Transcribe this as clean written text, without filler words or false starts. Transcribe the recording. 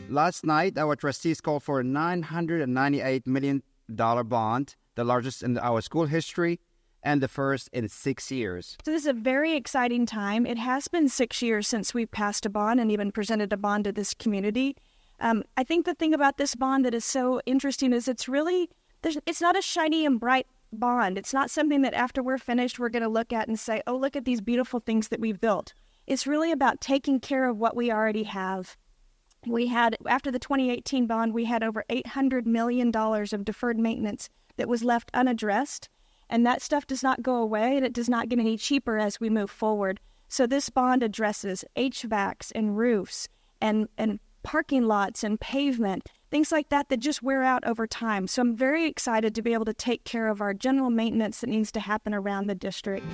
Last night, our trustees called for a $998 million bond, the largest in our school history, and the first in 6 years. So this is a very exciting time. It has been 6 years since we passed a bond and even presented a bond to this community. I think the thing about this bond that is so interesting is it's not a shiny and bright bond. It's not something that after we're finished, we're going to look at and say, oh, look at these beautiful things that we've built. It's really about taking care of what we already have. After the 2018 bond, we had over $800 million of deferred maintenance that was left unaddressed. And that stuff does not go away, and it does not get any cheaper as we move forward. So this bond addresses HVACs and roofs and parking lots and pavement, things like that just wear out over time. So I'm very excited to be able to take care of our general maintenance that needs to happen around the district.